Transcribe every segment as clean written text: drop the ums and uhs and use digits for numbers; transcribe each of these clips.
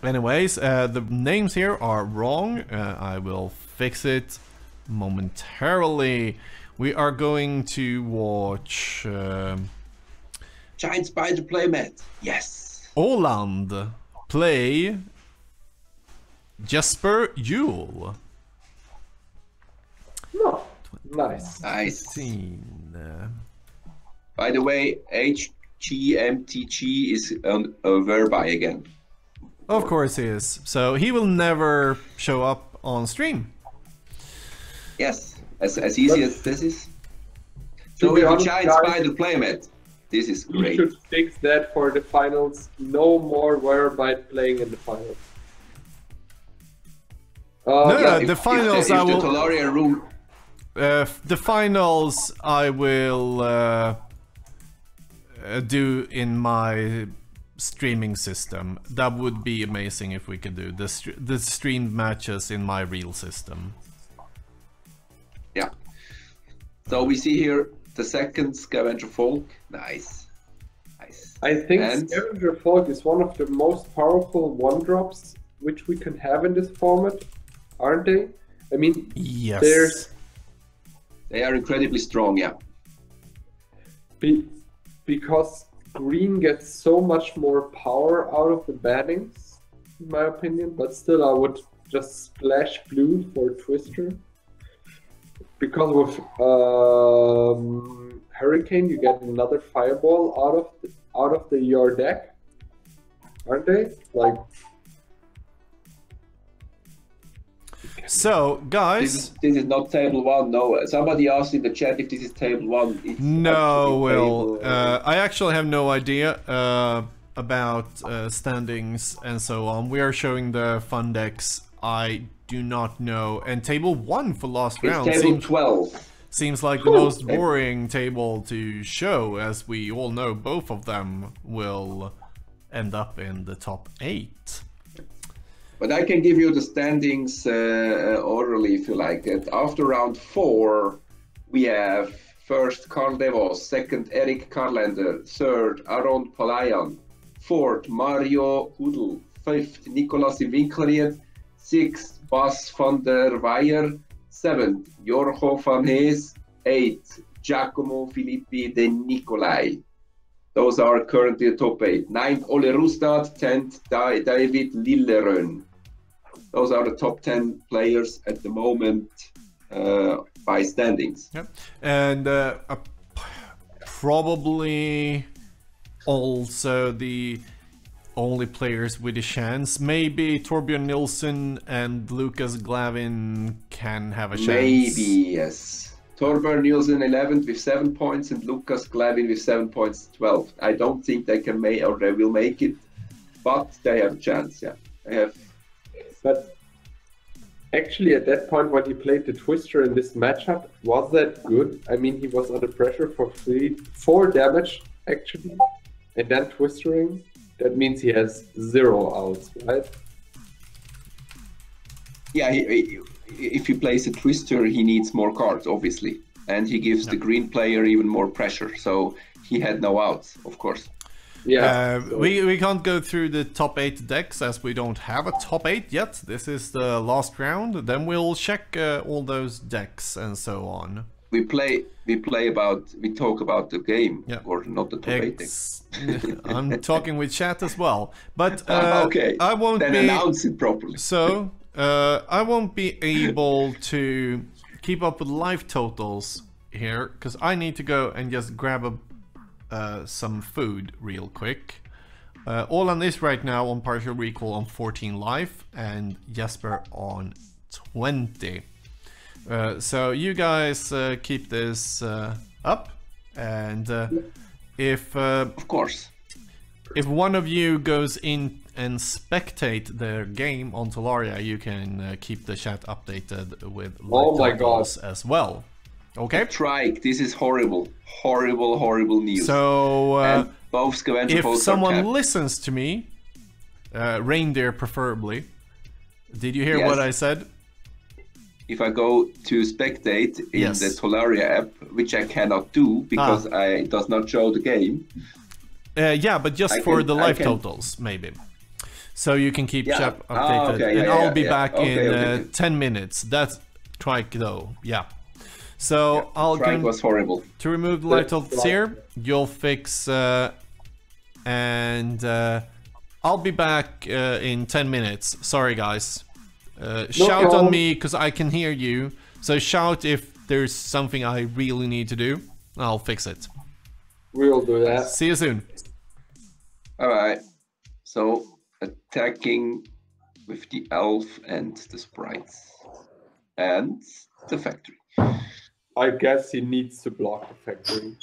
Anyways, the names here are wrong. I will fix it momentarily. We are going to watch Giant Spider playmat. Yes. Åland play Jesper Juhl. No. Nice. Nice. 15. By the way, MtG is on Verbi again. Of course he is. So he will never show up on stream. Yes, as easy as this is. To So be if a honest, Giant guys, Spider playmat, this is You great. should fix that for the finals. No more Werebyte playing in the finals. No, the finals if I will. the Tolaria rule. The finals I will do in my streaming system. That would be amazing if we could do the streamed matches in my real system. Yeah. So we see here the second Scavenger Folk. Nice. Nice. I think And- Scavenger Folk is one of the most powerful one-drops which we can have in this format, aren't they? I mean, Yes. They are incredibly strong, yeah. because green gets so much more power out of the bannings, in my opinion, but still I would just splash blue for Twister. Because with Hurricane you get another fireball out of your deck, aren't they? Like. So, guys. This is not table 1, no. Somebody asked in the chat if this is table 1. It's No, Will. table, I actually have no idea about standings and so on. We are showing the fun decks. I do not know. And table 1 for last round it's table 12. seems like the most boring table to show, as we all know both of them will end up in the top 8. But I can give you the standings orderly if you like it. After round 4, we have first Carl Devos, second Erik Karlander, third Aron Palayan, fourth Mario Hudl, fifth Nicolas Winklerried, sixth Bas van der Weyer, seventh Jorgo van Hees, eighth Giacomo Filippi de Nicolai. Those are currently the top 8. 9th Ole Rustad, 10th David Lillerön. Those are the top 10 players at the moment by standings. Yep. And probably also the only players with a chance. Maybe Torbjörn Nilsson and Lucas Glavin can have a chance. Maybe, yes. Torbjörn Nilsson 11th with 7 points and Lucas Glavin with 7 points 12th. I don't think they can make or they will make it, but they have a chance, yeah. They have. But actually, at that point, when he played the Twister in this matchup, was that good? I mean, he was under pressure for 4 damage, actually, and then Twistering. That means he has 0 outs, right? Yeah, if he plays a Twister, he needs more cards, obviously. And he gives the green player even more pressure, so he had no outs, of course. Yeah. We can't go through the top 8 decks as we don't have a top 8 yet. This is the last round. Then we'll check all those decks and so on. We talk about the game, or not the top 8 decks. I'm talking with chat as well, but okay. I won't then announce it properly. So I won't be able to keep up with live totals here because I need to go and just grab some food real quick. Åland is right now on partial recall on 14 life and Jesper on 20. So you guys keep this up, and if of course, if one of you goes in and spectate their game on Tolaria, you can keep the chat updated with live totals as well. Okay. Trike, this is horrible news. So and both Scavenger if Folks someone listens to me, Reindeer preferably, did you hear what I said? If I go to spectate in the Tolaria app, which I cannot do because it does not show the game. Yeah, but just for the live totals, maybe. So you can keep Yeah. Shep Ah, updated. okay, And yeah, I'll yeah, be yeah. back Okay, in okay. 10 minutes. That's trike though. Yeah. So I'll Strike go was horrible. to remove the live totals here. You'll fix and I'll be back in 10 minutes. Sorry guys. Shout on problem. me because I can hear you. So shout if there's something I really need to do. I'll fix it. We'll do that. See you soon. Alright. So attacking with the elf and the sprites. And the factory. I guess he needs to block the factory.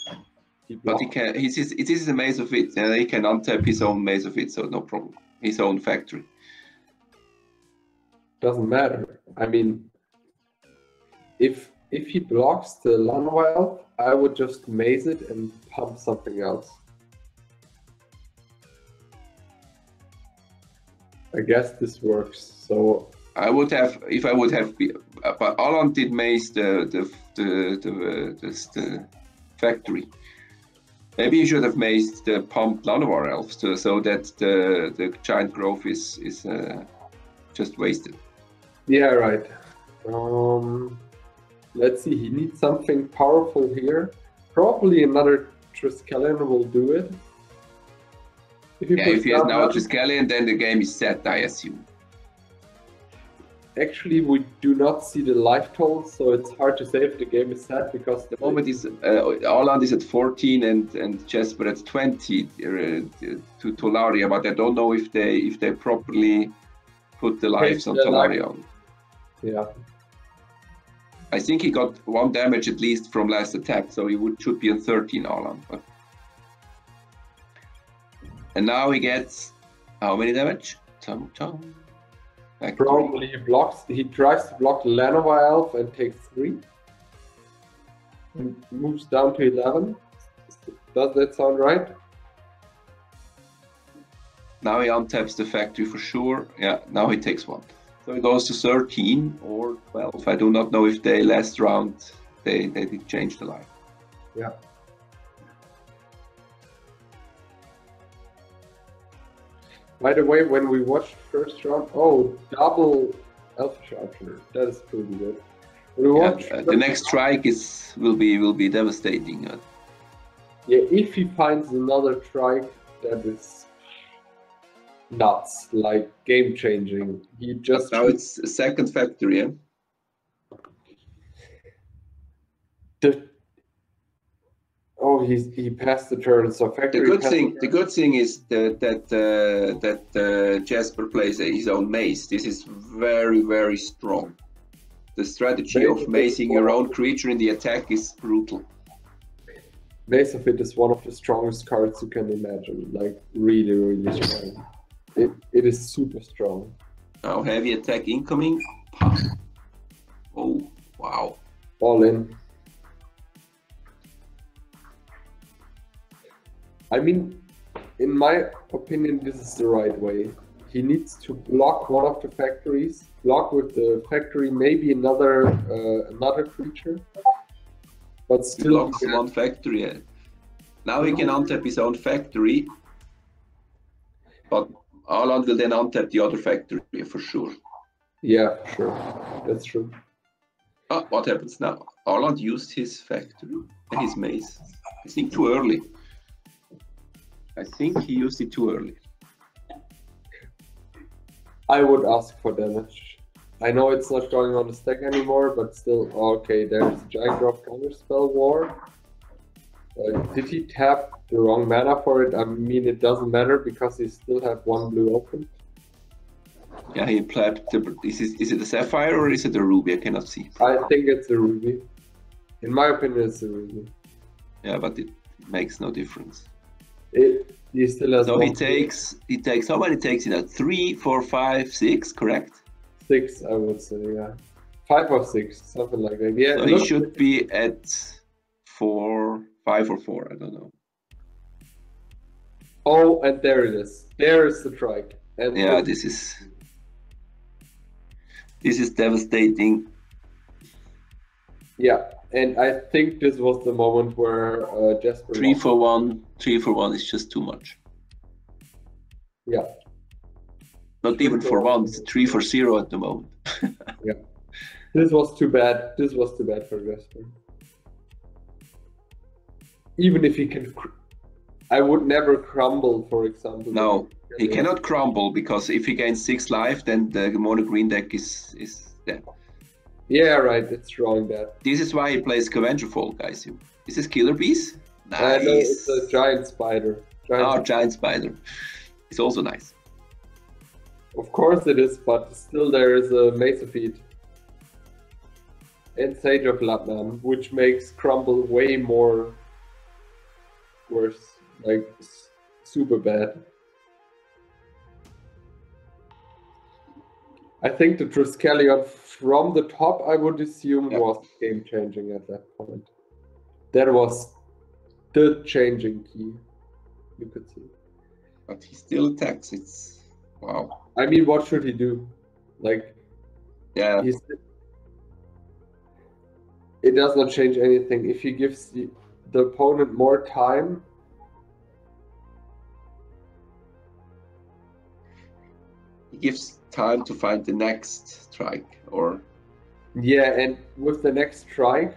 But he can. It is a maze of it. He can untap his own maze of it, so no problem. His own factory. Doesn't matter. I mean, if he blocks the Llanowar elf, I would just maze it and pump something else. I guess this works. So I would have, if I would have, but Alan did maze the factory. Maybe you should have mazed the pump Llanowar elves so that the giant growth is just wasted. yeah, right. Let's see. He needs something powerful here. Probably another Triskelion will do it. If he has now a Triskelion, then the game is set, I assume. Actually, we do not see the life totals, so it's hard to say if the game is set because The moment is Alan is at 14 and Jesper at 20 to Tolaria, but I don't know if they properly put the lives on Tolaria. Yeah. I think he got 1 damage at least from last attack, so he should be on 13, Alan. But... And now he gets how many damage? Probably he tries to block the Llanowar elf and takes 3. And moves down to 11. Does that sound right? Now he untaps the factory for sure. Yeah, now he takes 1. So he goes to 13 or 12. I do not know if they last round they did change the line. Yeah. By the way, when we watched first round, double Elf Sharpener. That is pretty good. When we watched the next strike will be devastating. Yeah, if he finds another strike that is nuts, like game changing, he just now it's a second factory. Yeah? He passed the turn. So factory. The good thing is that Jesper plays his own maze. This is very, very strong. The strategy of mazing your own creature in the attack is brutal. Maze of It is one of the strongest cards you can imagine. Like really, really strong. It is super strong. Now heavy attack incoming. Oh wow! All in. I mean, in my opinion, this is the right way. He needs to block one of the factories, block with the factory, maybe another creature, but still blocks one factory. Yeah. Now he can untap his own factory, but Arland will then untap the other factory for sure. Yeah, sure, that's true. What happens now? Arland used his factory and his maze. I think too early. I think he used it too early. I would ask for damage. I know it's not going on the stack anymore, but still, okay, there's Giant Drop Counterspell War. Did he tap the wrong mana for it? I mean, it doesn't matter because he still have 1 blue open. Yeah, he plapped is it a Sapphire or is it a Ruby? I cannot see. I think it's a Ruby. In my opinion, it's a Ruby. Yeah, but it makes no difference. He still has. So he takes how many takes he now? 3, 4, 5, 6, correct? 6, I would say, yeah. 5 or 6, something like that. Yeah. So he should be at 4, 5 or 4, I don't know. Oh, and there it is. There is the trike. And yeah, this is devastating. Yeah, and I think this was the moment where Jesper. 3 for 1 is just too much. Yeah. Not even for one. It's 3 for 0 at the moment. Yeah. This was too bad. This was too bad for Jasper. Even if he can, I would never crumble, for example. No, he cannot crumble because if he gains 6 life, then the mono green deck is dead. Yeah, right. It's drawing that. This is why he plays Scavenger Fall, guys. Is this Killer Bees? No, Nice. it's a giant spider. Giant spider. It's also nice. Of course it is, but still there is a Mesophyte and Sage of Latnan, which makes crumble way more worse, like super bad. I think the Triskelion from the top, I would assume, was game changing at that point. That was the changing key, you could see. But he still attacks. It's wow. I mean, what should he do? Like, Yeah. It does not change anything. If he gives the opponent more time, He gives time to find the next strike, or yeah, and with the next strike,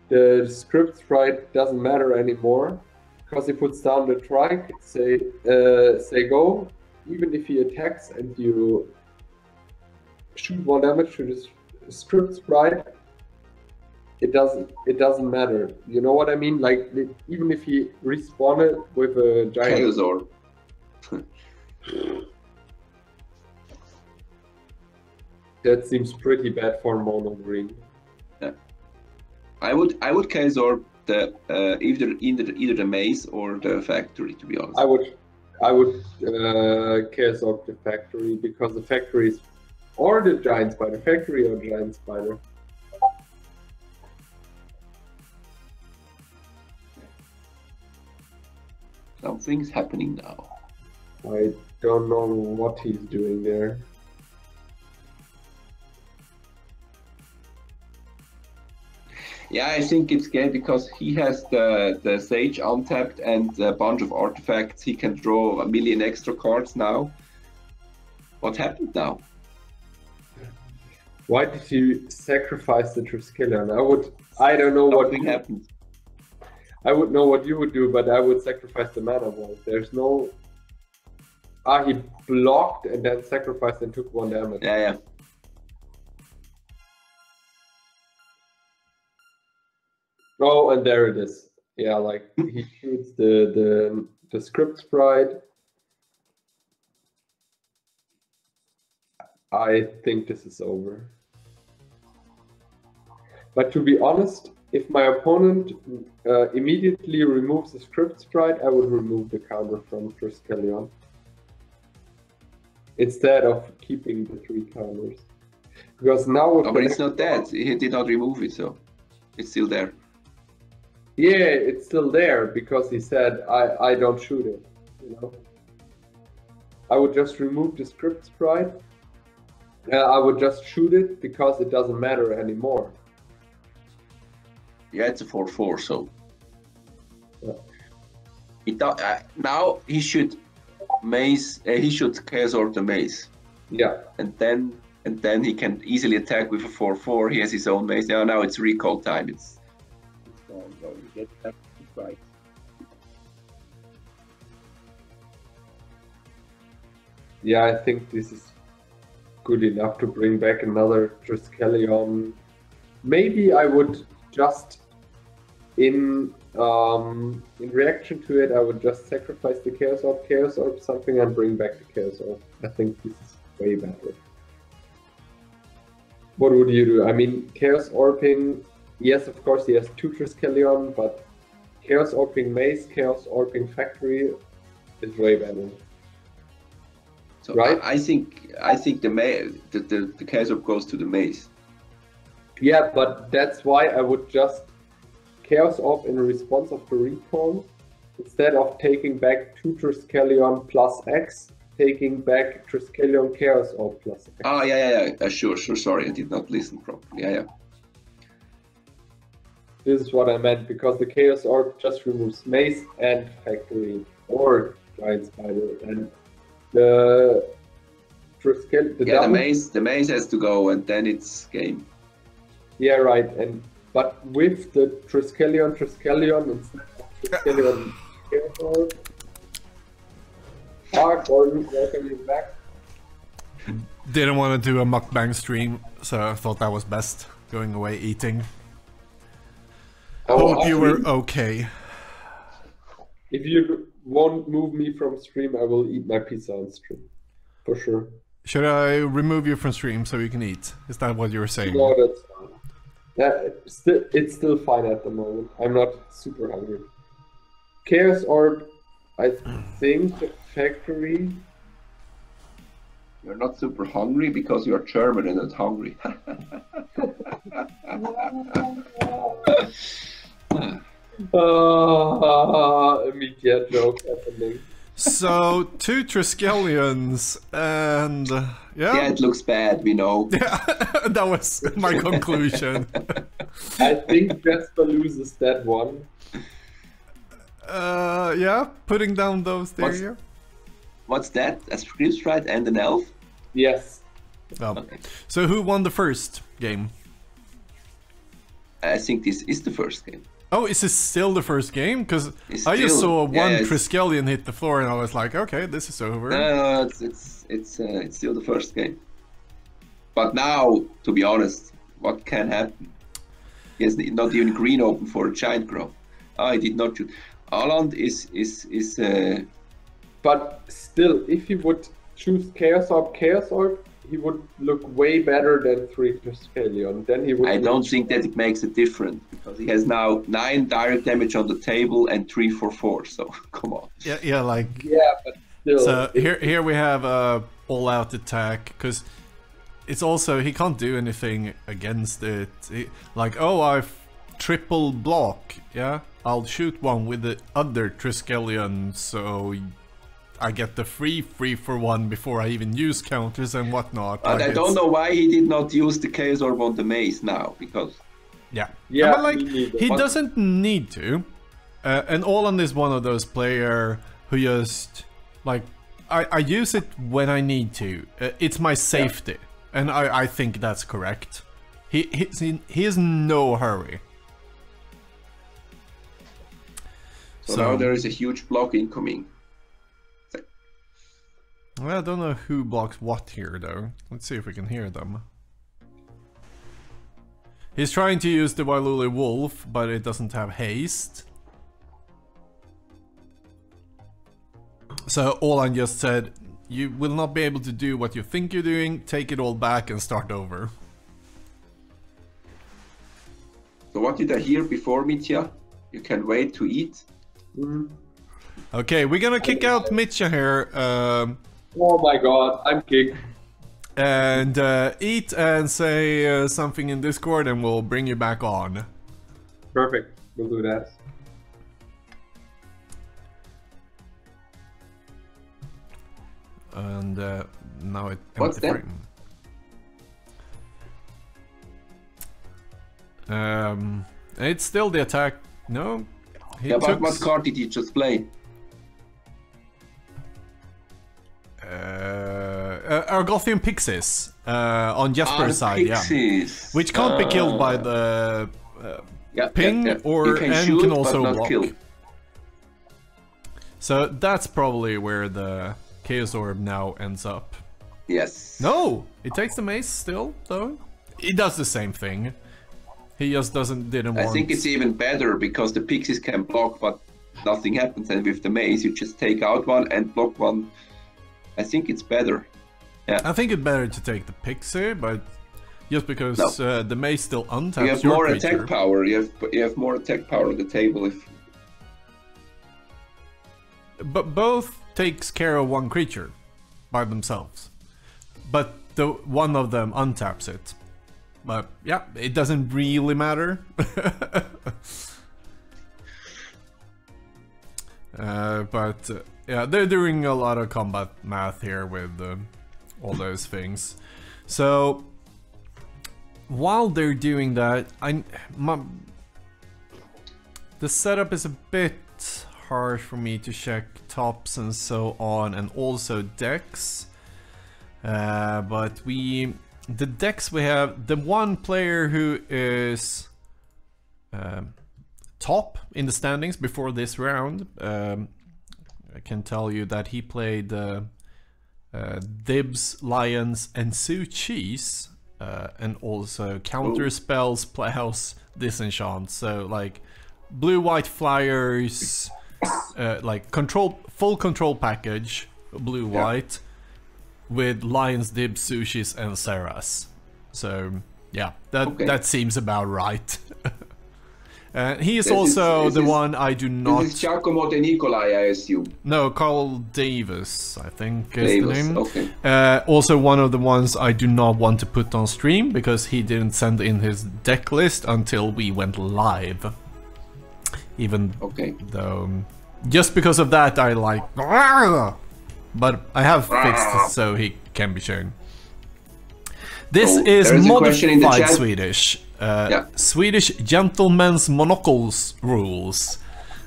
the script sprite doesn't matter anymore because he puts down the strike, say go. Even if he attacks and you shoot 1 damage to the script sprite, it doesn't matter. You know what I mean? Like, even if he respawned with a giant Chaos Orb. That seems pretty bad for mono green. Yeah. I would Chaos Orb the either the maze or the factory, to be honest. I would Chaos Orb the factory, because the factory is, or the giant spider, factory or giant spider. Something's happening now. I don't know what he's doing there. Yeah, I think it's game because he has the Sage untapped and a bunch of artifacts. He can draw 1 million extra cards now. What happened now? Why did you sacrifice the Triskelion? I don't know what happened. I would know what you would do, but I would sacrifice the mana wall. There's no. He blocked and then sacrificed and took 1 damage. Yeah. Oh, and there it is. Yeah, like he shoots the script sprite. I think this is over. But to be honest, if my opponent immediately removes the script sprite, I would remove the counter from Triskelion instead of keeping the 3 counters. Because now, but it's not dead. He did not remove it, so it's still there. Yeah, it's still there because he said I don't shoot it. You know, I would just remove the script sprite. I would just shoot it because it doesn't matter anymore. Yeah, it's a 4/4, so yeah. Now he should maze. He should Chaos Orb the maze. Yeah, and then he can easily attack with a 4/4. He has his own maze. Now it's recall time. It's gone. So you get that right. Yeah, I think this is good enough to bring back another Triskelion. Maybe I would just, in reaction to it, I would just sacrifice the Chaos Orb something, and bring back the Chaos Orb. I think this is way better. What would you do? I mean, Chaos Orbing, yes, of course, he has 2 Triskelion, but Chaos Orbing Maze, Chaos Orbing Factory is way better. So right? I think the Chaos Orb goes to the maze. Yeah, but that's why I would just Chaos Orb in response of the recall, instead of taking back 2 Triskelion plus X, taking back Triskelion Chaos Orb plus X. Oh, yeah. Sure. Sorry, I did not listen properly. Yeah. This is what I meant, because the Chaos Orb just removes Maze and Factory or Giant Spider, and the Yeah, the maze has to go, and then it's game. Yeah, right. But with the Triskelion instead of Triskelion Chaos Orb. Gordon, welcome you back. Didn't want to do a mukbang stream, so I thought that was best. Going away eating. Hope you were okay. If you won't move me from stream, I will eat my pizza on stream. For sure. Should I remove you from stream so you can eat? Is that what you were saying? No, that's fine. Yeah, it's still fine at the moment. I'm not super hungry. Chaos Orb, I think the factory. You're not super hungry because you're German and not hungry. A Mitja joke happening. So, 2 Triskelions and... Yeah, it looks bad, we know. Yeah, that was my conclusion. I think Jasper loses that one. Yeah, putting down those there. What's that? A Scripstride and an elf? Yes. Oh. Okay. So who won the first game? I think this is the first game. Oh, is this still the first game? Because I just saw one Triskelion hit the floor and I was like, okay, this is over. No, it's still the first game. But now, to be honest, what can happen? He has not even green open for a giant grow. Oh, I did not shoot. Aland is But still, if he would choose Chaos Orb, he would look way better than 3 Triskelion. Then he would. I don't think that it makes a difference because he has now 9 direct damage on the table and 3 for 4. So come on. Yeah, like. Yeah, but still. So here we have a all-out attack because it's also he can't do anything against it. Like, oh, I've triple block. Yeah, I'll shoot one with the other Triskelion, so I get the free for 1 before I even use counters and whatnot. But I don't know why he did not use the Chaos Orb on the maze now, because... Yeah, but like, he doesn't need to. And Olan is one of those player who just... Like, I use it when I need to. It's my safety. Yeah. And I think that's correct. He is in no hurry. So now there is a huge block incoming. Well, I don't know who blocks what here, though. Let's see if we can hear them. He's trying to use the Wailuli Wolf, but it doesn't have haste. So Olan just said, you will not be able to do what you think you're doing, take it all back and start over. So what did I hear before, Mitja? You can wait to eat? Okay, we're gonna kick out Mitja here. Oh my god, I'm kicked. And eat and say something in Discord and we'll bring you back on. Perfect, we'll do that. And now it... What's that? It's still the attack. No? Yeah, but what card did you just play? Argothian Pixies on Jasper's side, Pixies. Which can't be killed by the ping, or can and shoot, can also but not block. kill. So that's probably where the Chaos Orb now ends up. Yes. No, it takes the mace still, though. It does the same thing. He just didn't want... I think it's even better because the Pixies can block, but nothing happens, and with the mace you just take out one and block one. I think it's better. Yeah. I think it's better to take the Pixie, but just because the mace still untaps you have your more creature. attack power. You have more attack power on the table if. But both takes care of one creature by themselves. But the one of them untaps it. But yeah, it doesn't really matter. Yeah, they're doing a lot of combat math here with all those things. So while they're doing that, the setup is a bit hard for me to check tops and so on, and also decks. But the decks we have, the one player who is top in the standings before this round, I can tell you that he played Dibs, Lions, and Sue Cheese, and also counter spells, plows, disenchant. So like blue-white flyers, like full control package, blue-white, with Lions, Dibs, Sushis, and Sarahs. So yeah, that seems about right. He is also the one I do not... This is Giacomo De Nicolai, I assume. No, Carl Davis, I think is the name. Okay. Also one of the ones I do not want to put on stream, because he didn't send in his deck list until we went live. Even though... Just because of that I like... But I have fixed so he can be shown. This is modified Swedish. Swedish gentlemen's monocles rules.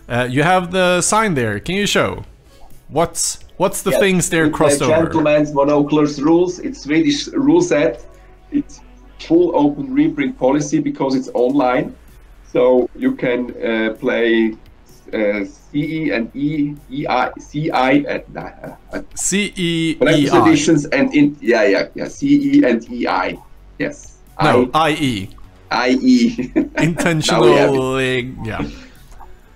You have the sign there. Can you show? What's the things they're crossed over? Gentlemen's monocles rules. It's Swedish rule set. It's full open reprint policy because it's online. So you can play CE and CI editions and CE and EI. Yes. No, IE. IE. Intentionally, yeah.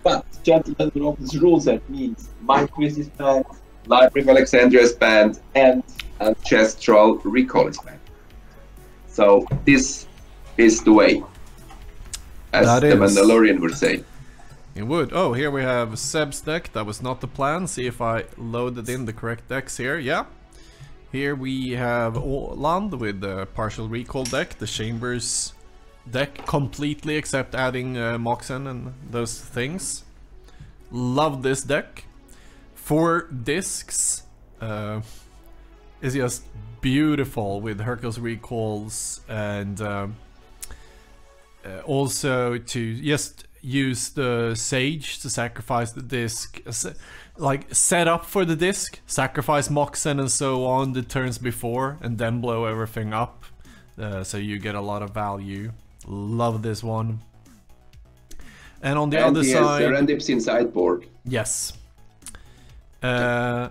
But Gentlemen's Monocles rule set means Mind Quizzes band, Library of Alexandria's band, and Ancestral Recall's band. So this is the way, as the Mandalorian would say. It would. Oh, here we have Seb's deck. That was not the plan. See if I loaded in the correct decks here. Yeah. Here we have Land with the partial recall deck. The Chambers deck completely, except adding Moxen and those things. Love this deck. 4 discs is just beautiful with Hercules recalls, and also to just use the Sage to sacrifice the disc, like set up for the disc, sacrifice Moxen and so on the turns before, and then blow everything up, so you get a lot of value. Love this one. And on the other side, Reindeers in sideboard. Yes. And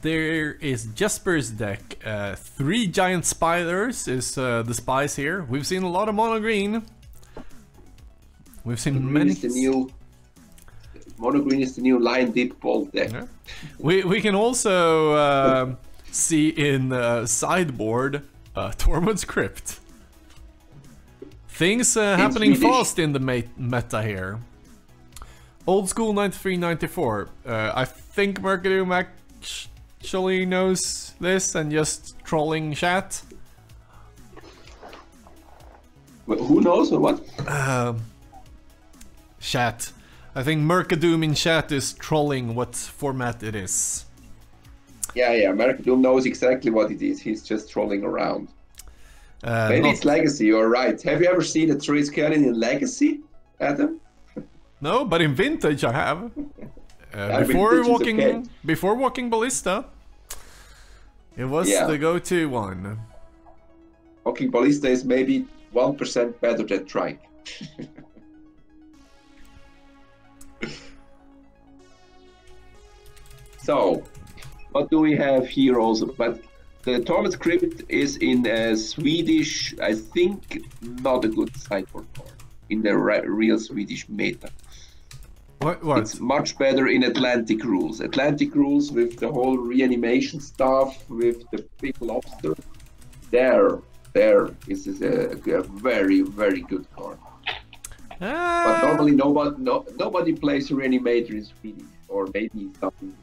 there is Jesper's deck. 3 giant spiders is the spice here. We've seen a lot of mono green. We've seen many. Mono green is the new Lion Deep Bolt deck. Yeah. We can also see in sideboard Tormod's Crypt. Things happening fast in the meta here. Old school 93-94. I think Mercadoom actually knows this and just trolling chat. Well, who knows or what? Chat. I think Mercadoom in chat is trolling what format it is. Yeah, Mercadoom knows exactly what it is. He's just trolling around. Maybe it's Legacy, you're right. Have you ever seen a Triskelion in Legacy, Adam? No, but in Vintage I have. Before walking Ballista, it was the go-to one. Walking Ballista is maybe 1% better than Trike. So, what do we have here also? But the Tormod's Crypt is in Swedish, I think, not a good sideboard card in the real Swedish meta. What? It's much better in Atlantic rules. Atlantic rules with the whole reanimation stuff, with the big lobster. There is a very, very good card. But normally nobody plays Reanimator in Swedish, or maybe something.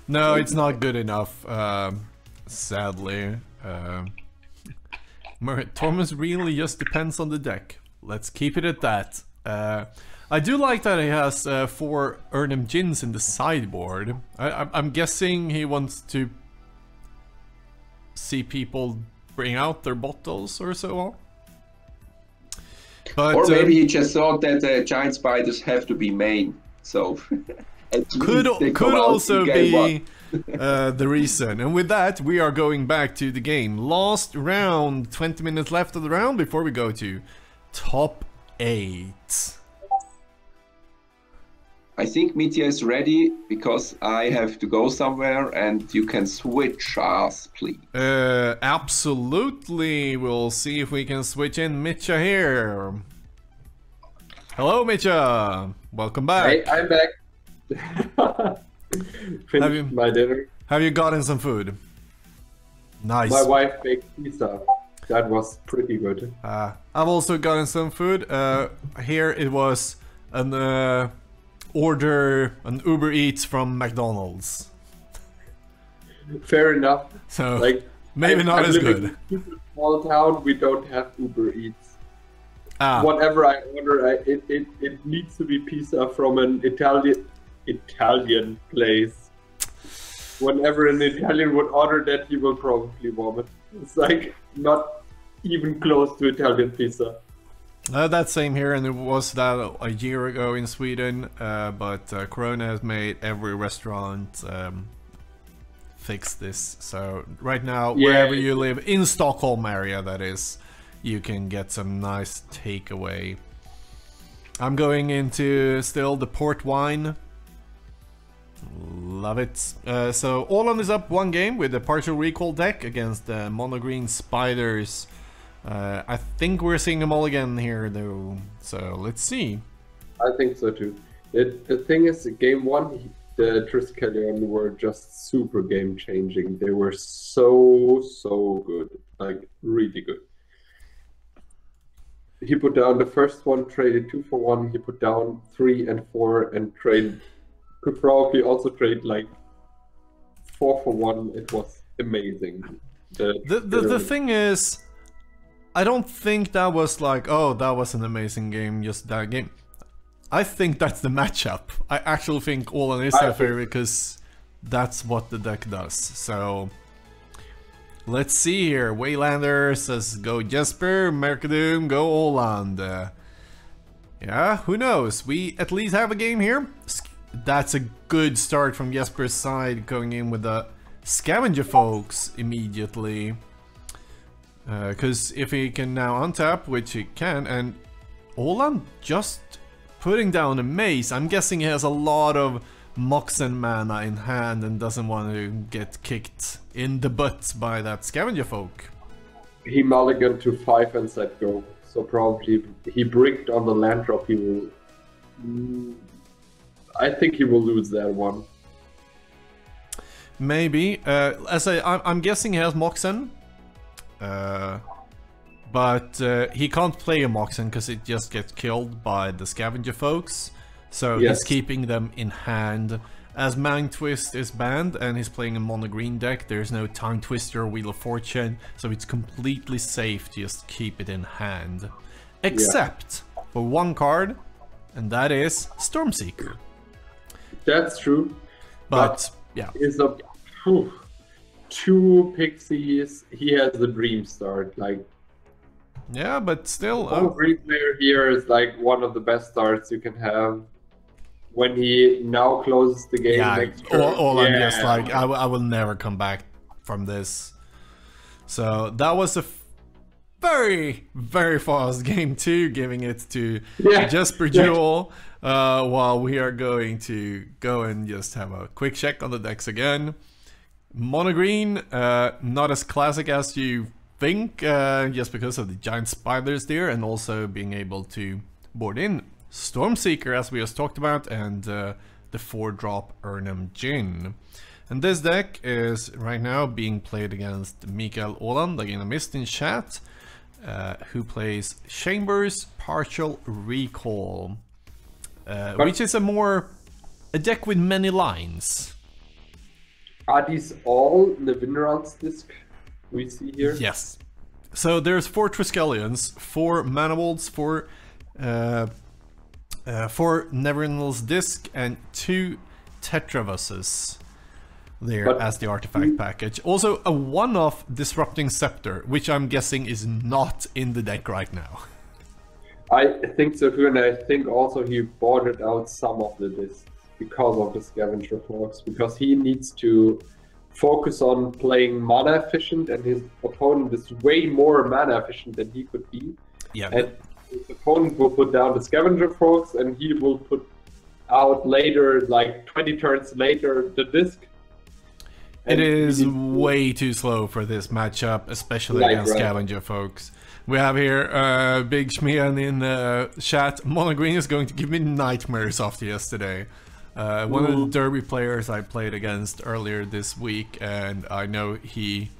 No, it's not good enough, sadly. Tormod's really just depends on the deck. Let's keep it at that. I do like that he has 4 Urnham Gins in the sideboard. I'm guessing he wants to see people bring out their bottles or so on. But, or maybe he just thought that giant spiders have to be main, so... could also be the reason. And with that, we are going back to the game. Last round, 20 minutes left of the round before we go to top 8. I think Mitja is ready because I have to go somewhere and you can switch us, please. Absolutely. We'll see if we can switch in Mitja here. Hello, Mitja. Welcome back. Hey, I'm back. Finished my dinner. Have you gotten some food? Nice. My wife baked pizza. That was pretty good. I've also gotten some food. Here it was an Uber Eats from McDonald's. Fair enough. So like maybe not as good. In a small town, we don't have Uber Eats. Ah. Whatever I order, it needs to be pizza from an Italian place. Whenever an Italian would order that, he will probably vomit. It's like not even close to Italian pizza. That same here, and it was that a year ago in Sweden, but Corona has made every restaurant fix this. So right now, wherever you live, in Stockholm area that is, you can get some nice takeaway. I'm going into still the port wine. Love it. So Åland is up 1 game with a partial recall deck against the mono green spiders. I think we're seeing them all again here though, so let's see. I think so too. The thing is, game 1, the Triskelion were just super game changing. They were so good, like really good. He put down the first one, traded 2 for 1. He put down 3 and 4 and could probably also trade like 4 for 1. It was amazing. The thing is, I don't think that was like, oh, that was an amazing game, just that game. I think that's the matchup. I actually think Åland is their favorite because that's what the deck does. So let's see here. Waylander says go Jesper, Mercadoom, go Åland. Yeah, who knows? We at least have a game here. That's a good start from Jesper's side, going in with the Scavenger folks immediately. Because if he can now untap, which he can, and Åland just putting down a mace. I'm guessing he has a lot of Moxen mana in hand and doesn't want to get kicked in the butt by that Scavenger folk. He mulliganed to 5 and said go. So probably he bricked on the land drop. He will... I think he will lose that one. Maybe. I'm guessing he has Moxen. But he can't play a Moxen because it just gets killed by the Scavenger folks. So he's keeping them in hand. As Mind Twist is banned and he's playing a mono green deck, there's no Time Twister or Wheel of Fortune, so it's completely safe to just keep it in hand. Except for one card, and that is Stormseeker. That's true. But yeah. Is a 2 pixies, he has the dream start, like. Yeah, but still... green player here is like one of the best starts you can have. When he now closes the game next turn. I'm just like, I will never come back from this. So that was a very, very fast game too, giving it to Jesper Jewel. While we are going to go and just have a quick check on the decks again. Mono green, not as classic as you think, just because of the giant spiders there, and also being able to board in Stormseeker, as we just talked about, and the 4-drop Urnum Djinn. And this deck is right now being played against Mikael Åland, again I missed in chat, who plays Chambers Partial Recall, which is a deck with many lines. Are these all the Minerals disc we see here? Yes. So there's 4 Triskelions, 4 Manawolds, 4 Neverinal's Disc, and 2 Tetravusses there as the artifact package. Also a one-off Disrupting Scepter, which I'm guessing is not in the deck right now. I think so too, and I think also he boarded out some of the discs. because of the scavenger forks, because he needs to focus on playing mana efficient, and his opponent is way more mana efficient than he could be. Yeah. And his opponent will put down the scavenger forks, and he will put out later, like 20 turns later, the disc. It is way too slow for this matchup, especially against scavenger folks. We have here Big Schmian in the chat. Mono Green is going to give me nightmares after yesterday. One of the Derby players I played against earlier this week, and I know he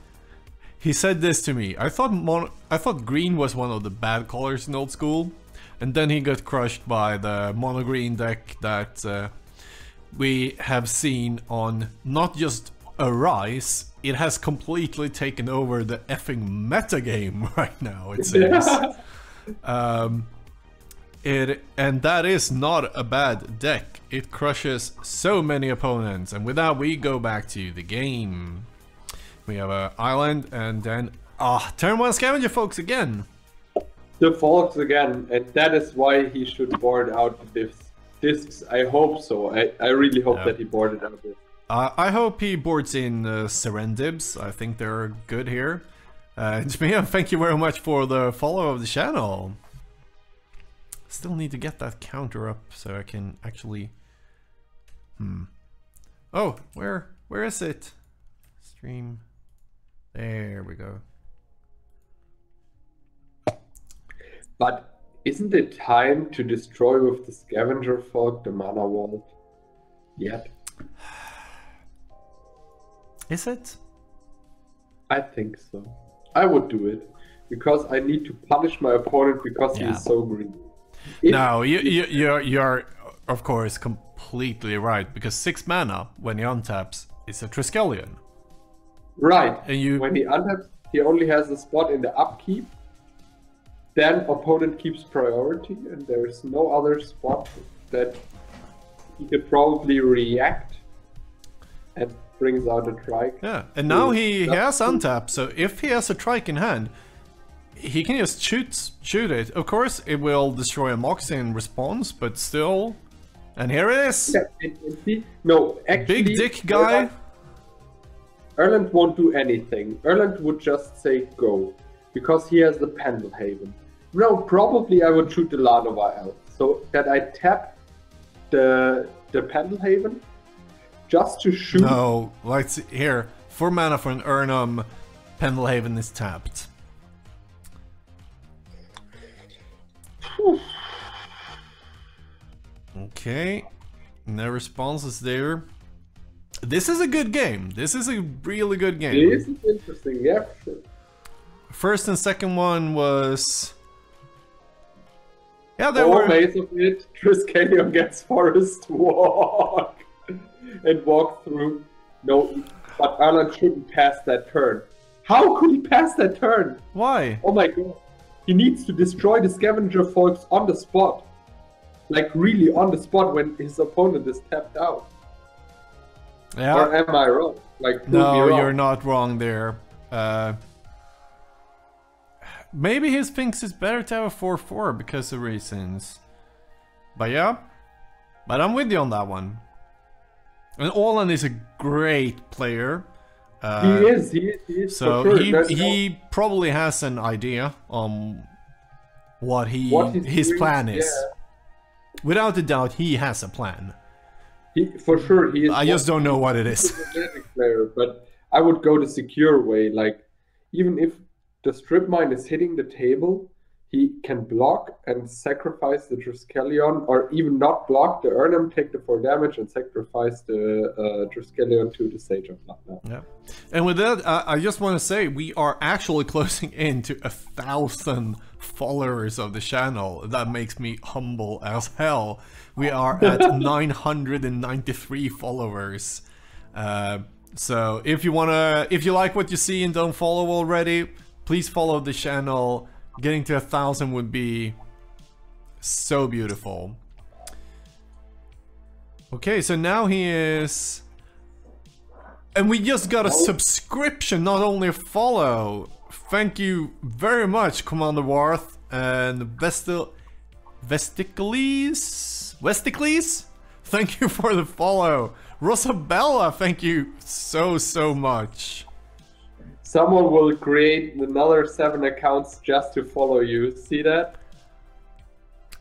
said this to me. I thought green was one of the bad colors in old school, and then he got crushed by the mono green deck that we have seen on not just Arise, it has completely taken over the effing meta game right now, it seems. And that is not a bad deck. It crushes so many opponents, and with that we go back to the game. We have an island, and then turn 1 scavenger folks again. The folks again, and that is why he should board out the discs. I hope so. I really hope that he boarded out this. I hope he boards in Serendibs. I think they're good here. Mitja, thank you very much for the follow of the channel. Still need to get that counter up so I can actually... Oh, where is it? Stream. There we go. But isn't it time to destroy with the scavenger folk the mana vault yet? Is it? I think so. I would do it because I need to punish my opponent because he is so green. No, you're of course completely right, because 6 mana when he untaps is a Triskelion. Right. And when he untaps, he only has a spot in the upkeep. Then opponent keeps priority, and there is no other spot that he could probably react and brings out a trike. Yeah, and now he has untap, so if he has a trike in hand, he can just shoot it. Of course, it will destroy a Mox in response, but still. And here it is. Yeah, no, actually, big dick guy. Erland won't do anything. Erland would just say go, because he has the Pendelhaven. No, probably I would shoot the Lanova Elf, so that I tap the Pendelhaven just to shoot. No, let's see here. 4 mana for an Urnum, Pendelhaven is tapped. Okay, no responses there. This is a good game. This is a really good game. It is interesting, yeah, for sure. First and second one was... Yeah, there were... Base of it, Triskelion gets Forest Walk and walk through. No, but Erland shouldn't pass that turn. How could he pass that turn? Why? Oh my god. He needs to destroy the scavenger folks on the spot. Like really on the spot when his opponent is tapped out. Yeah. Or am I wrong? Like, no, you're not wrong there. Maybe he thinks it's better to have a 4/4 because of reasons. But yeah, but I'm with you on that one. And Olan is a great player. He is. So for sure. he probably has an idea on what his plan is. Yeah. Without a doubt, he has a plan. For sure, he is. I just don't know what it is. He's a magic player, but I would go the secure way. Like, even if the strip mine is hitting the table, he can block and sacrifice the Triskelion, or even not block the Urnum, take the 4 damage, and sacrifice the Triskelion to the Sage of Blood. Yeah, and with that, I just want to say we are actually closing in to 1,000 followers of the channel. That makes me humble as hell. We are at 993 followers. So if you like what you see and don't follow already, please follow the channel. Getting to 1,000 would be so beautiful. Okay, so now he is... And we just got a subscription, not only a follow. Thank you very much, Commander Warth and Vesticles? thank you for the follow. Rosabella, thank you so much. Someone will create another 7 accounts just to follow you. See that?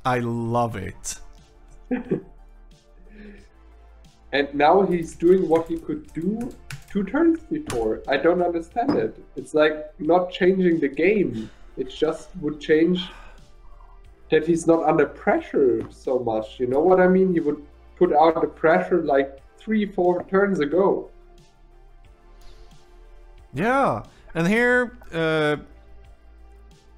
I love it. And now he's doing what he could do 2 turns before. I don't understand it. It's like not changing the game. It just would change that he's not under pressure so much. You know what I mean? He would put out the pressure like 3-4 turns ago. Yeah, and here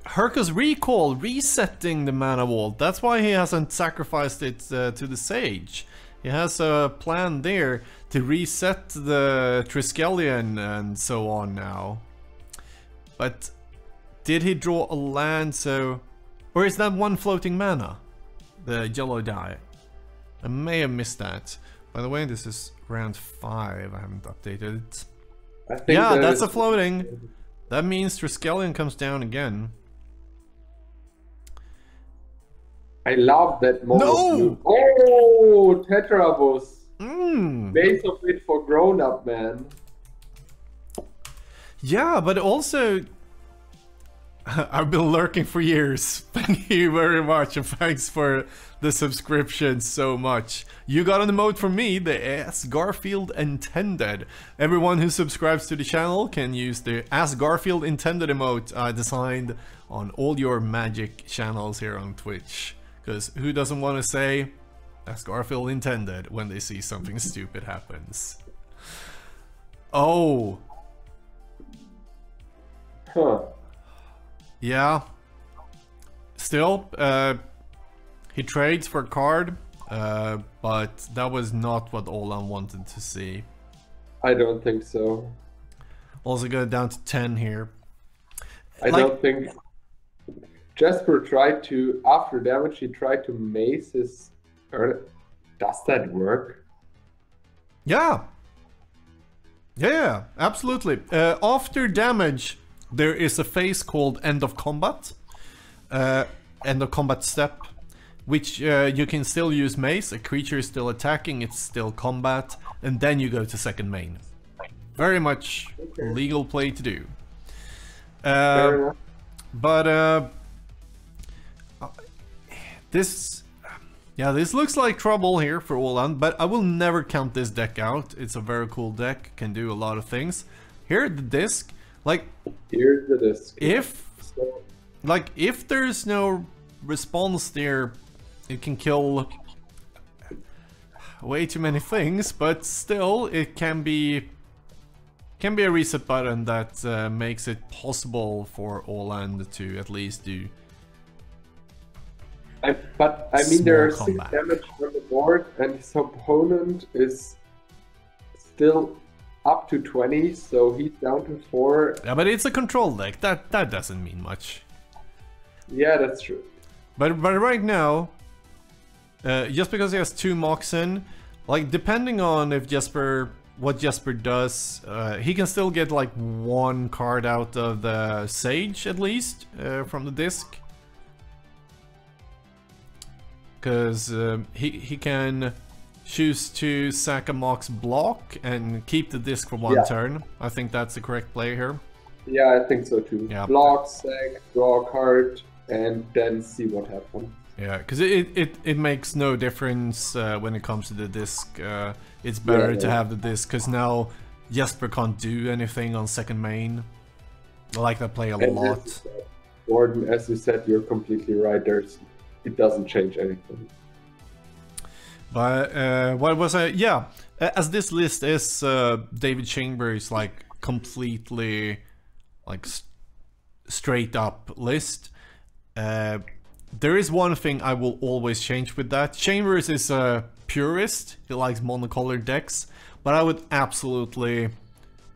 Hercules recall resetting the mana vault. That's why he hasn't sacrificed it to the Sage. He has a plan there to reset the Triskelion and so on now. But did he draw a land? So, or is that 1 floating mana? The yellow die. I may have missed that. By the way, this is round 5. I haven't updated it. I think Yeah, that's a floating. That means Triskelion comes down again. I love that moment. No! Oh, Tetrabus. Mm. Base of it for grown-up, man. Yeah, but also I've been lurking for years. Thank you very much, and thanks for the subscription so much. You got an emote from me, the As Garfield Intended. Everyone who subscribes to the channel can use the As Garfield Intended emote I designed on all your Magic channels here on Twitch. Because who doesn't want to say As Garfield Intended when they see something stupid happens? Oh. Huh. Yeah. Still, he trades for a card, but that was not what Olan wanted to see. I don't think so. Also go down to 10 here. I don't think... Jasper tried to, after damage, he tried to mace his... Does that work? Yeah. Yeah, absolutely. After damage, there is a phase called End of Combat. End of Combat step, which you can still use mace. A creature is still attacking, it's still combat, and then you go to second main. Very much legal play to do. But this looks like trouble here for Olan, but I will never count this deck out. It's a very cool deck, can do a lot of things. Here, the disc, like... Here's the disc. If there's no response there, it can kill way too many things, but still, it can be a reset button that makes it possible for Olan to at least do. But I mean, there are combat. 6 damage on the board, and his opponent is still up to 20, so he's down to 4. Yeah, but it's a control deck. That doesn't mean much. Yeah, that's true. But right now, just because he has 2 Moxen, like depending on if what Jesper does, he can still get like 1 card out of the Sage at least from the disc. Because he can choose to sack a Mox block and keep the disc for 1 turn. I think that's the correct play here. Yeah, I think so too. Yeah. Block, sack, draw a card, and then see what happens. Yeah, because it makes no difference when it comes to the disc. It's better to have the disc, because now Jesper can't do anything on second main. I like that play a lot. Gordon, as you said, you're completely right. It doesn't change anything. But what was I? Yeah, as this list is David Chambers' like completely like straight up list. There is one thing I will always change with that. Chambers is a purist. He likes monocolored decks, but I would absolutely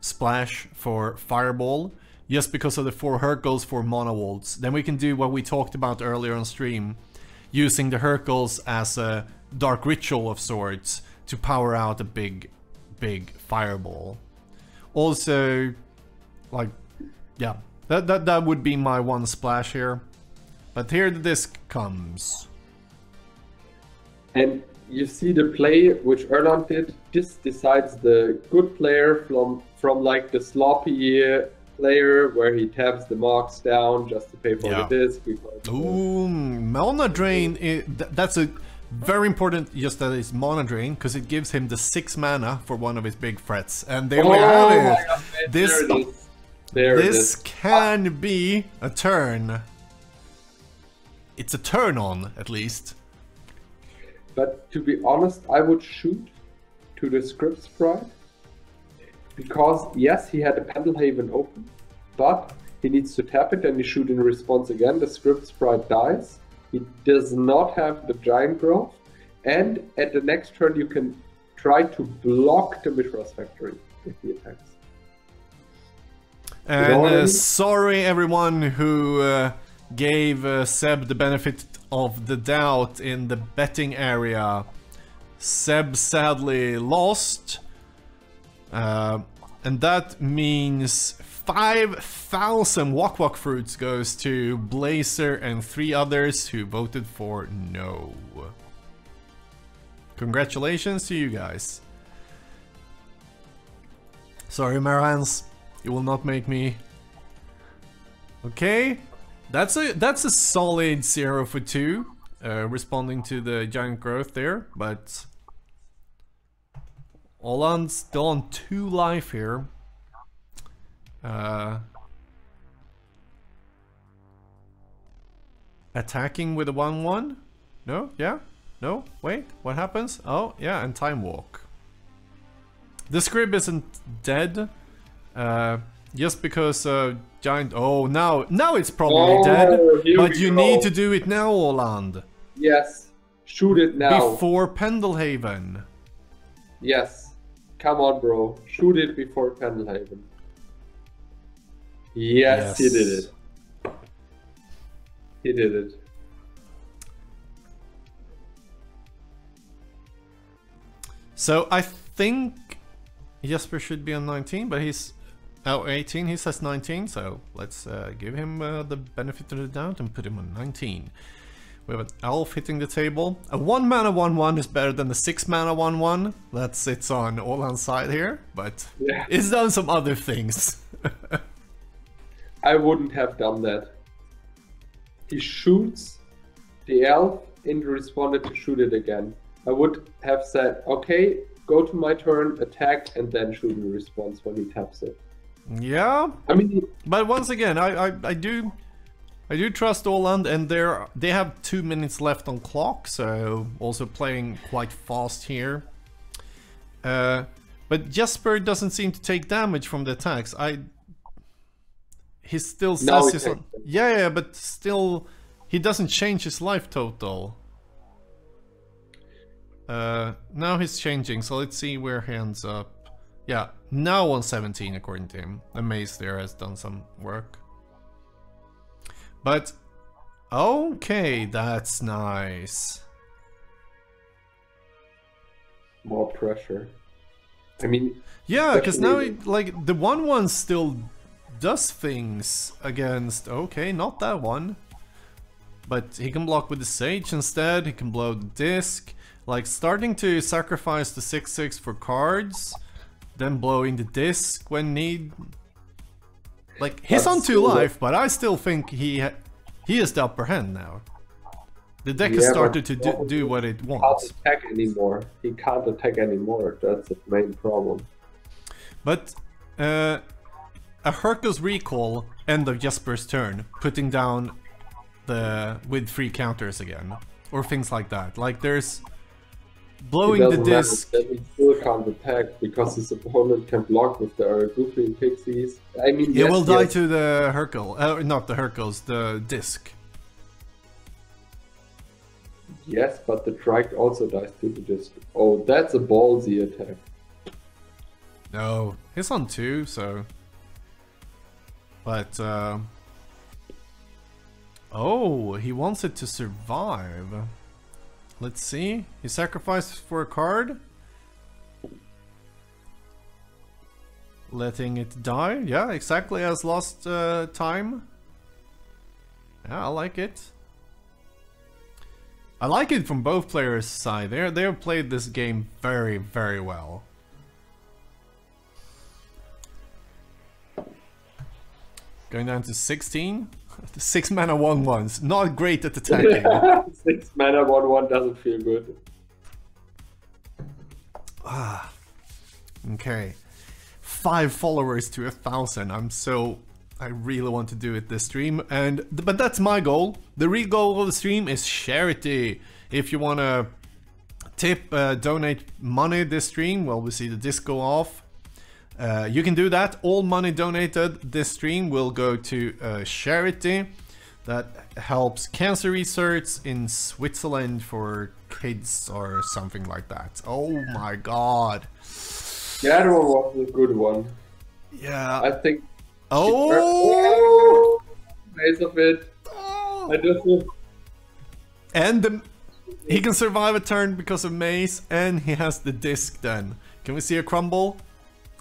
splash for Fireball just because of the 4 Hercules for Mono Wolves. Then we can do what we talked about earlier on stream, using the Hercules as a dark ritual of sorts to power out a big fireball. Also, like, yeah, that would be my 1 splash here. But here the disc comes. And you see the play which Erland did. This decides the good player from like the sloppy player where he taps the marks down just to pay for the disc. Ooh, mana drain. That's a very important. Just that it's mana drain because it gives him the 6 mana for one of his big threats. And there we have it. God, This this can be a turn. It's a turn on at least. But to be honest, I would shoot to the script sprite. Because, yes, he had a Pendelhaven open, but he needs to tap it and you shoot in response again. The script sprite dies. He does not have the giant growth. And at the next turn, you can try to block the Mithras Factory if he attacks. And sorry everyone who gave Seb the benefit of the doubt in the betting area. Seb sadly lost. And that means 5,000 Wak-Wak fruits goes to Blazer and 3 others who voted for no. Congratulations to you guys. Sorry Marans, you will not make me. Okay, that's a solid 0 for 2, responding to the giant growth there, but Oland's still on 2 life here. Attacking with a 1/1? No? Yeah? No? Wait, what happens? Oh, yeah, and Time Walk. The scrib isn't dead. Just because giant... Oh, now it's probably dead. But you need to do it now, Oland. Yes, shoot it now. Before Pendelhaven. Yes. Come on, bro. Shoot it before Pendelhaven. Yes, he did it. He did it. So I think Jesper should be on 19, but he's... Oh, 18, he says 19, so let's give him the benefit of the doubt and put him on 19. We have an elf hitting the table. A 1 mana 1/1 is better than the 6 mana 1/1. That sits on Oland's side here, but it's done some other things. I wouldn't have done that. He shoots the elf and responded to shoot it again. I would have said, okay, go to my turn, attack, and then shoot in response when he taps it. Yeah, I mean, but once again, I do trust Oland, and they have 2 minutes left on clock, so also playing quite fast here. But Jesper doesn't seem to take damage from the attacks. He still says he's on... Yeah, but still, he doesn't change his life total. Now he's changing, so let's see where he ends up. Yeah, now on 17 according to him. The maze there has done some work. But, okay, that's nice. More pressure. I mean... Yeah, because now, like, the 1/1 still does things against... Okay, not that one. But he can block with the Sage instead, he can blow the disc. Like, starting to sacrifice the 6/6 for cards, then blowing the disc when need. Like, he's on 2 life, but I still think he is the upper hand now. The deck has started to do what it wants. He can't attack anymore. He can't attack anymore. That's the main problem. But a Hercules recall end of Jesper's turn, putting down with 3 counters again, or things like that. Like there's blowing the disc. He still can't attack because his opponent can block with the Goofy and Pixies. I mean, it will die to the Hercule, not the Hercules, the disc. Yes, but the Trike also dies to the disc. Oh, that's a ballsy attack. No, he's on 2, so. But oh, he wants it to survive. Let's see. He sacrificed for a card. Letting it die. Yeah, exactly as last time. Yeah, I like it. I like it from both players' side. They've played this game very, very well. Going down to 16. 6 mana 1/1s. Not great at attacking. 6 mana 1/1 doesn't feel good. Okay. 5 followers to 1,000. I really want to do it this stream, but that's my goal. The real goal of the stream is charity. If you want to donate money this stream, well, we see the disc go off. You can do that. All money donated this stream will go to charity that helps cancer research in Switzerland for kids or something like that. Oh my god. Yeah, that one was a good one. Yeah. I think. Oh! Nice of it. Oh! I just. And he can survive a turn because of mace, and he has the disc then. Can we see a crumble?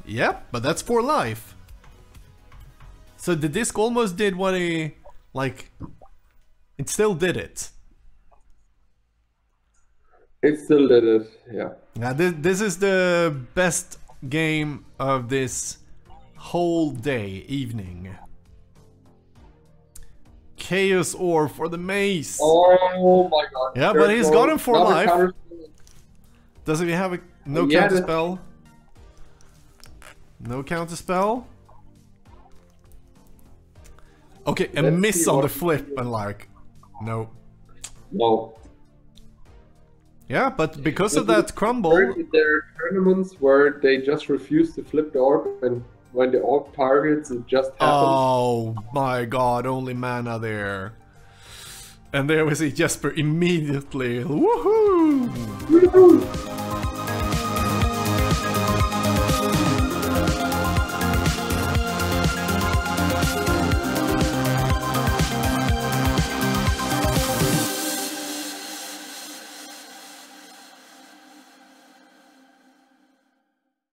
Yep, but that's for life. So the disc almost did what he... like... It still did it. It still did it, yeah. Now this is the best game of this whole day, evening. Chaos Ore for the mace. Oh my god. Yeah, but he's got him for life. Counter... Does he have a no counter spell? No counter spell? Okay, a miss on the flip and like... No. No. Yeah, but because of that crumble... There are tournaments where they just refuse to flip the orb, and when the orb targets, it just happens. Oh my god, only mana there. And there we see Jesper immediately. Woohoo!